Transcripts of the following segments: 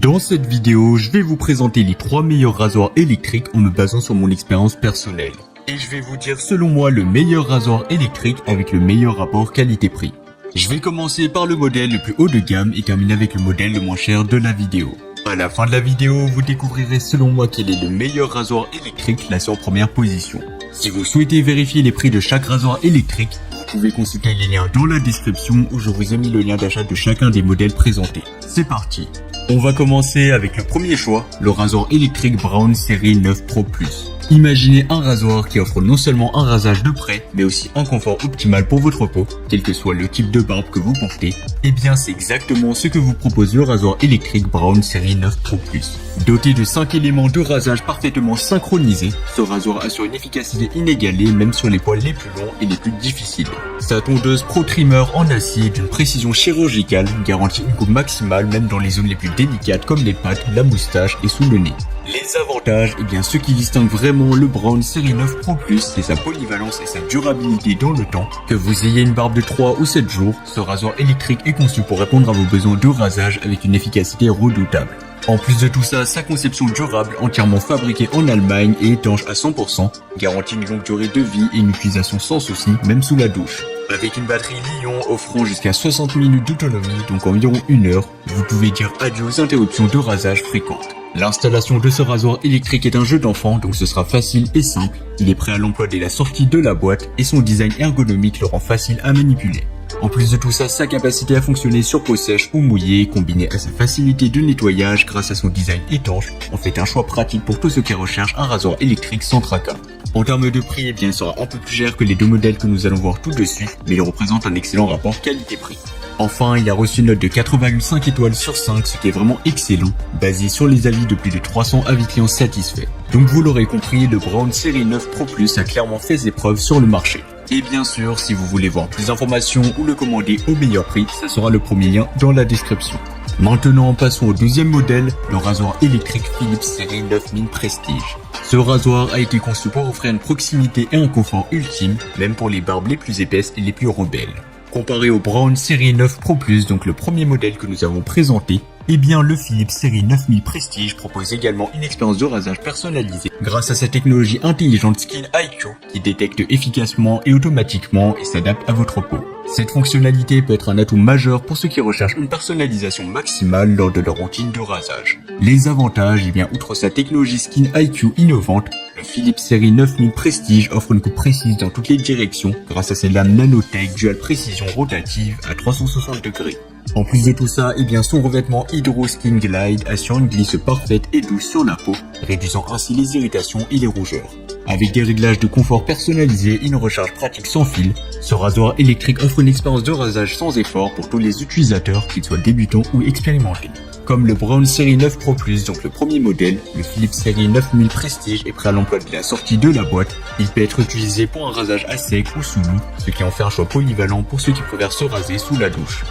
Dans cette vidéo, je vais vous présenter les 3 meilleurs rasoirs électriques en me basant sur mon expérience personnelle. Et je vais vous dire selon moi le meilleur rasoir électrique avec le meilleur rapport qualité-prix. Je vais commencer par le modèle le plus haut de gamme et terminer avec le modèle le moins cher de la vidéo. À la fin de la vidéo, vous découvrirez selon moi quel est le meilleur rasoir électrique classé en première position. Si vous souhaitez vérifier les prix de chaque rasoir électrique, vous pouvez consulter les liens dans la description où je vous ai mis le lien d'achat de chacun des modèles présentés. C'est parti. On va commencer avec le premier choix, le rasoir électrique Braun série 9 Pro Plus. Imaginez un rasoir qui offre non seulement un rasage de près, mais aussi un confort optimal pour votre peau, quel que soit le type de barbe que vous portez. Et bien c'est exactement ce que vous propose le rasoir électrique Braun série 9 Pro Plus. Doté de 5 éléments de rasage parfaitement synchronisés, ce rasoir assure une efficacité inégalée même sur les poils les plus longs et les plus difficiles. Sa tondeuse Pro Trimmer en acier d'une précision chirurgicale garantit une coupe maximale même dans les zones les plus délicates comme les pattes, la moustache et sous le nez. Les avantages, et bien ce qui distingue vraiment le Braun série 9 Pro Plus, c'est sa polyvalence et sa durabilité dans le temps. Que vous ayez une barbe de 3 ou 7 jours, ce rasoir électrique est conçu pour répondre à vos besoins de rasage avec une efficacité redoutable. En plus de tout ça, sa conception durable, entièrement fabriquée en Allemagne et étanche à 100%, garantit une longue durée de vie et une utilisation sans souci, même sous la douche. Avec une batterie Li-ion offrant jusqu'à 60 minutes d'autonomie, donc environ 1 heure, vous pouvez dire adieu aux interruptions de rasage fréquentes. L'installation de ce rasoir électrique est un jeu d'enfant, donc ce sera facile et simple. Il est prêt à l'emploi dès la sortie de la boîte et son design ergonomique le rend facile à manipuler. En plus de tout ça, sa capacité à fonctionner sur peau sèche ou mouillée, combinée à sa facilité de nettoyage grâce à son design étanche, en fait un choix pratique pour tous ceux qui recherchent un rasoir électrique sans tracas. En termes de prix, eh bien, il sera un peu plus cher que les deux modèles que nous allons voir tout de suite, mais il représente un excellent rapport qualité-prix. Enfin, il a reçu une note de 4,5 étoiles sur 5, ce qui est vraiment excellent, basé sur les avis de plus de 300 avis clients satisfaits. Donc vous l'aurez compris, le Braun série 9 Pro Plus a clairement fait ses preuves sur le marché. Et bien sûr, si vous voulez voir plus d'informations ou le commander au meilleur prix, ça sera le premier lien dans la description. Maintenant, passons au deuxième modèle, le rasoir électrique Philips série 9000 Prestige. Ce rasoir a été conçu pour offrir une proximité et un confort ultime, même pour les barbes les plus épaisses et les plus rebelles. Comparé au Braun série 9 Pro Plus, donc le premier modèle que nous avons présenté, eh bien le Philips série 9000 Prestige propose également une expérience de rasage personnalisée grâce à sa technologie intelligente Skin IQ qui détecte efficacement et automatiquement et s'adapte à votre peau. Cette fonctionnalité peut être un atout majeur pour ceux qui recherchent une personnalisation maximale lors de leur routine de rasage. Les avantages, eh bien outre sa technologie Skin IQ innovante, le Philips série 9000 Prestige offre une coupe précise dans toutes les directions grâce à ses lames nanotech dual précision rotative à 360 degrés. En plus de tout ça, eh bien son revêtement Hydro Skin Glide assure une glisse parfaite et douce sur la peau, réduisant ainsi les irritations et les rougeurs. Avec des réglages de confort personnalisés et une recharge pratique sans fil, ce rasoir électrique offre une expérience de rasage sans effort pour tous les utilisateurs, qu'ils soient débutants ou expérimentés. Comme le Braun série 9 Pro Plus, donc le premier modèle, le Philips série 9000 Prestige est prêt à l'emploi dès la sortie de la boîte. Il peut être utilisé pour un rasage à sec ou sous l'eau, ce qui en fait un choix polyvalent pour ceux qui préfèrent se raser sous la douche.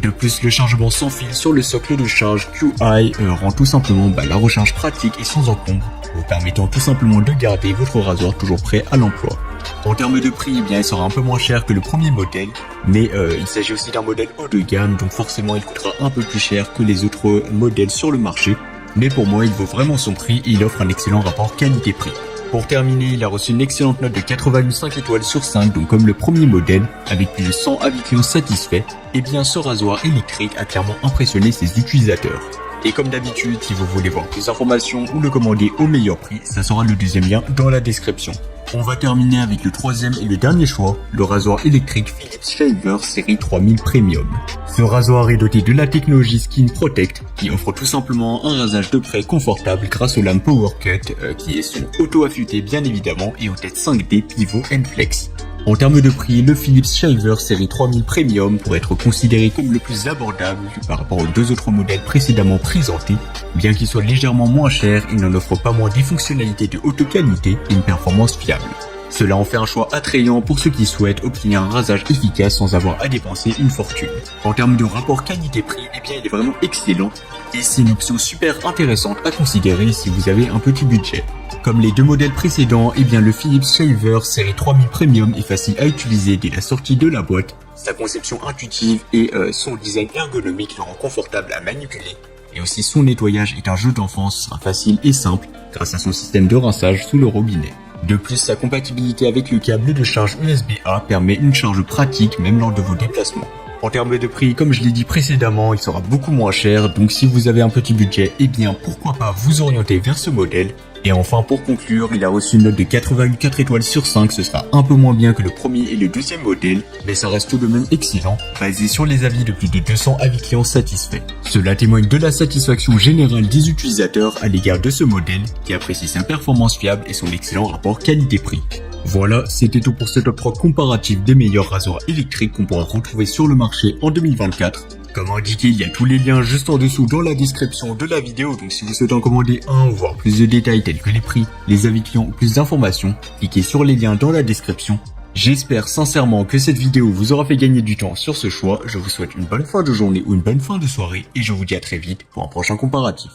De plus, le chargement sans fil sur le socle de charge QI rend tout simplement la recharge pratique et sans encombre, vous permettant tout simplement de garder votre rasoir toujours prêt à l'emploi. En termes de prix, eh bien, il sera un peu moins cher que le premier modèle, mais il s'agit aussi d'un modèle haut de gamme, donc forcément il coûtera un peu plus cher que les autres modèles sur le marché. Mais pour moi, il vaut vraiment son prix et il offre un excellent rapport qualité-prix. Pour terminer, il a reçu une excellente note de 4,5 étoiles sur 5, donc comme le premier modèle, avec plus de 100 avis clients satisfaits, et bien ce rasoir électrique a clairement impressionné ses utilisateurs. Et comme d'habitude, si vous voulez voir plus d'informations ou le commander au meilleur prix, ça sera le deuxième lien dans la description. On va terminer avec le troisième et le dernier choix, le rasoir électrique Philips Shaver série 3000 Premium. Ce rasoir est doté de la technologie Skin Protect qui offre tout simplement un rasage de près confortable grâce aux lames Power Cut qui sont auto-affûtées bien évidemment et aux têtes 5D pivot and flex. En termes de prix, le Philips Shaver série 3000 Premium pourrait être considéré comme le plus abordable par rapport aux deux autres modèles précédemment présentés. Bien qu'il soit légèrement moins cher, il n'en offre pas moins des fonctionnalités de haute qualité et une performance fiable. Cela en fait un choix attrayant pour ceux qui souhaitent obtenir un rasage efficace sans avoir à dépenser une fortune. En termes de rapport qualité-prix, eh bien il est vraiment excellent et c'est une option super intéressante à considérer si vous avez un petit budget. Comme les deux modèles précédents, eh bien le Philips Shaver série 3000 Premium est facile à utiliser dès la sortie de la boîte. Sa conception intuitive et son design ergonomique le rend confortable à manipuler. et aussi son nettoyage est un jeu d'enfant, ce sera facile et simple grâce à son système de rinçage sous le robinet. De plus, sa compatibilité avec le câble de charge USB-A permet une charge pratique même lors de vos déplacements. En termes de prix, comme je l'ai dit précédemment, il sera beaucoup moins cher, donc si vous avez un petit budget, eh bien pourquoi pas vous orienter vers ce modèle. Et enfin, pour conclure, il a reçu une note de 4,4 étoiles sur 5, ce sera un peu moins bien que le premier et le deuxième modèle, mais ça reste tout de même excellent, basé sur les avis de plus de 200 avis clients satisfaits. Cela témoigne de la satisfaction générale des utilisateurs à l'égard de ce modèle, qui apprécie sa performance fiable et son excellent rapport qualité-prix. Voilà, c'était tout pour cette offre comparative des meilleurs rasoirs électriques qu'on pourra retrouver sur le marché en 2024. Comme indiqué, il y a tous les liens juste en dessous dans la description de la vidéo, donc si vous souhaitez en commander un ou voir plus de détails tels que les prix, les avis clients ou plus d'informations, cliquez sur les liens dans la description. J'espère sincèrement que cette vidéo vous aura fait gagner du temps sur ce choix. Je vous souhaite une bonne fin de journée ou une bonne fin de soirée et je vous dis à très vite pour un prochain comparatif.